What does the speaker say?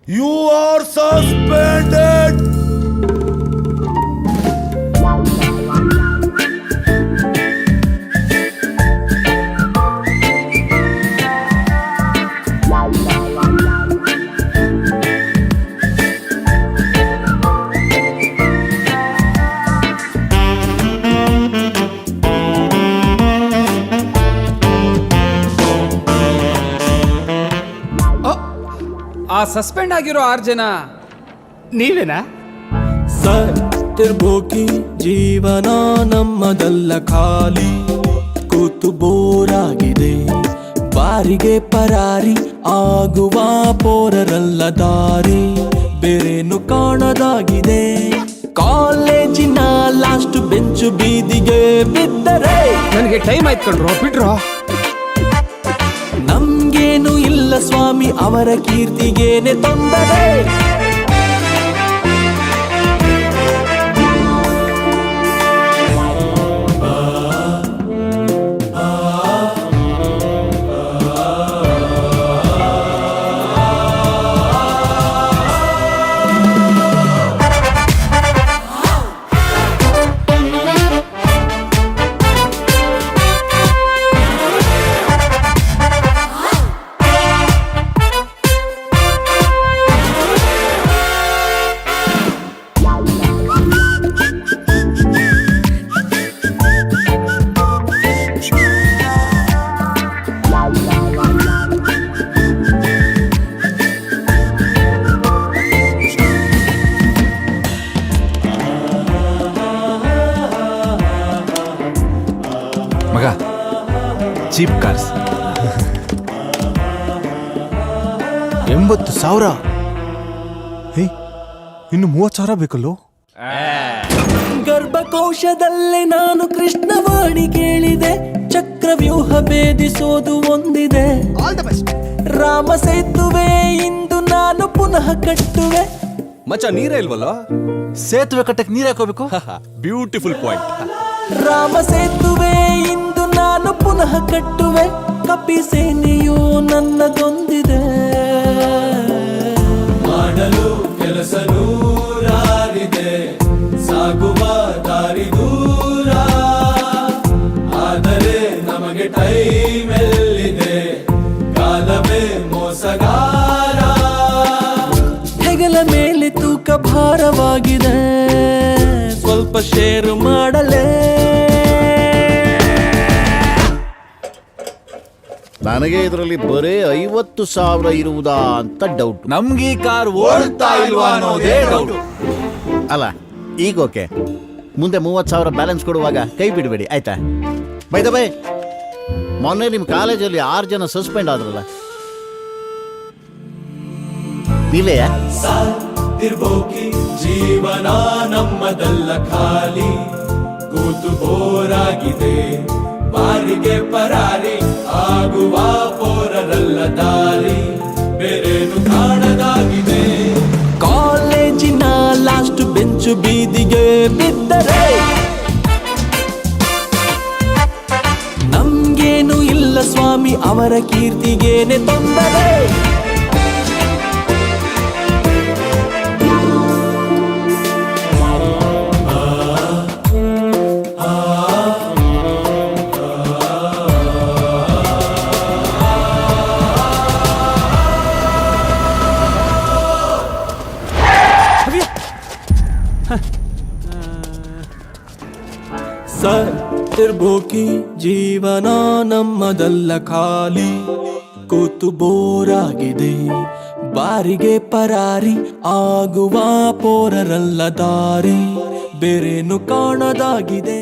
You are suspended. ಆ suspend ಆಗಿರೋ 6 ಜನ ನೀವೇನಾ? ಸತ್ತಿರ್ಬೋಕಿ ಜೀವನ ನಮ್ಮದಲ್ಲ, ಖಾಲಿ ಕೂತು ಬೋರಾಗಿದೆ, ಬಾರಿಗೆ ಪರಾರಿ ಆಗುವ ಪೋರರಲ್ಲ ದಾರಿ, ಬೇರೇನು ಕಾಣದಾಗಿದೆ. ಕಾಲೇಜಿನ ಲಾಸ್ಟ್ ಬೆಂಚು ಬೀದಿಗೆ ಬಿದ್ದರೆ ನನಗೆ ಟೈಮ್ ಆಯ್ತು ಕಣ್ರೋ, ಬಿಡ್ರೋ. ನಮ್ಗೇನು ಇಲ್ಲ ಸ್ವಾಮಿ, ಅವರ ಕೀರ್ತಿಗೇನೆ ತೊಂದರೆ. ಮಗ, ಚೀಪ್ ಕಾರ್ಸ್ 80,000. ಇನ್ನು 30,000 ಬೇಕಲ್ಲೋ. ಗರ್ಭಕೋಶದಲ್ಲೇ ನಾನು ಕೃಷ್ಣವಾಣಿ ಕೇಳಿದೆ, ಚಕ್ರವ್ಯೂಹ ಭೇದಿಸೋದು ಒಂದಿದೆ. ರಾಮ ಸೇತುವೆ ಇಂದು ನಾನು ಪುನಃ ಕಟ್ಟುವೆ. ಮಚ್ಚ ನೀರೇ ಇಲ್ವಲ್ಲ, ಸೇತುವೆ ಕಟ್ಟಕ್ಕೆ ನೀರ್ ಹಾಕೋಬೇಕು. Beautiful point. ರಾಮ ಸೇತುವೆ ಇಂದು ನಾನು ಪುನಃ ಕಟ್ಟುವೆ, ಕಪಿ ಸೇನೆಯು ನನ್ನದೊಂದಿದೆ. ಮಾಡಲು ಕೆಲಸ ನೂರಾರಿದೆ, ಸಾಗುವ ದಾರಿ ದೂರ, ಆದರೆ ನಮಗೆ ಟೈಮ್ ಎಲ್ಲಿದೆ, ಕಾಲವೇ ಮೋಸಗಾರ. ಹೆಗಲ ಮೇಲೆ ತೂಕ ಭಾರವಾಗಿದೆ, ಸ್ವಲ್ಪ ಶೇರು ಮಾಡಲೇ. ನನಗೆ ಇದರಲ್ಲಿ ಬರೇ 50,000 ಇರುವುದಾ ಅಂತ ಡೌಟ್. ನಮ್ಗೆ ಈ ಕಾರ್ ಓಡ್ತಾ ಇಲ್ವಾ ಅನ್ನೋದೇ ಡೌಟ್. ಅಲ್ಲ ಈಗ ಓಕೆ, ಮುಂದೆ 30,000 ಬ್ಯಾಲೆನ್ಸ್ ಕೊಡುವಾಗ ಕೈ ಬಿಡಬೇಡಿ ಆಯ್ತಾ? ಬೈ ದ ಬೈ, ಮೊನ್ನೆ ನಿಮ್ಮ ಕಾಲೇಜಲ್ಲಿ 6 ಜನ ಸಸ್ಪೆಂಡ್ ಆದ್ರಲ್ಲ, ನೀವೆಯಾ? ಇರ್ಬೋಕಿ ಜೀವನ ನಮ್ಮದಲ್ಲ, ಖಾಲಿ ಕೂತು ಬೋರಾಗಿದೆ, ಬಾರಿಗೆ ಪರಾರಿ ಆಗುವ ಪೋರರಲ್ಲ ದಾರಿ, ಬೇರೇನು ಕಾಣದಾಗಿದೆ. ಕಾಲೇಜಿನ ಲಾಸ್ಟ್ ಬೆಂಚು ಬೀದಿಗೆ ಬಿದ್ದರೆ ನಮ್ಗೇನು ಇಲ್ಲ ಸ್ವಾಮಿ, ಅವರ ಕೀರ್ತಿಗೇನೆ ತೊಂದರೆ. ಸತ್ತಿರ್ಬೋಕಿ ಜೀವನ ನಮ್ಮದಲ್ಲ, ಖಾಲಿ ಕೂತು ಬೋರಾಗಿದೆ, ಬಾರಿಗೆ ಪರಾರಿ ಆಗುವ ಪೋರರಲ್ಲ ದಾರಿ, ಬೇರೇನು ಕಾಣದಾಗಿದೆ.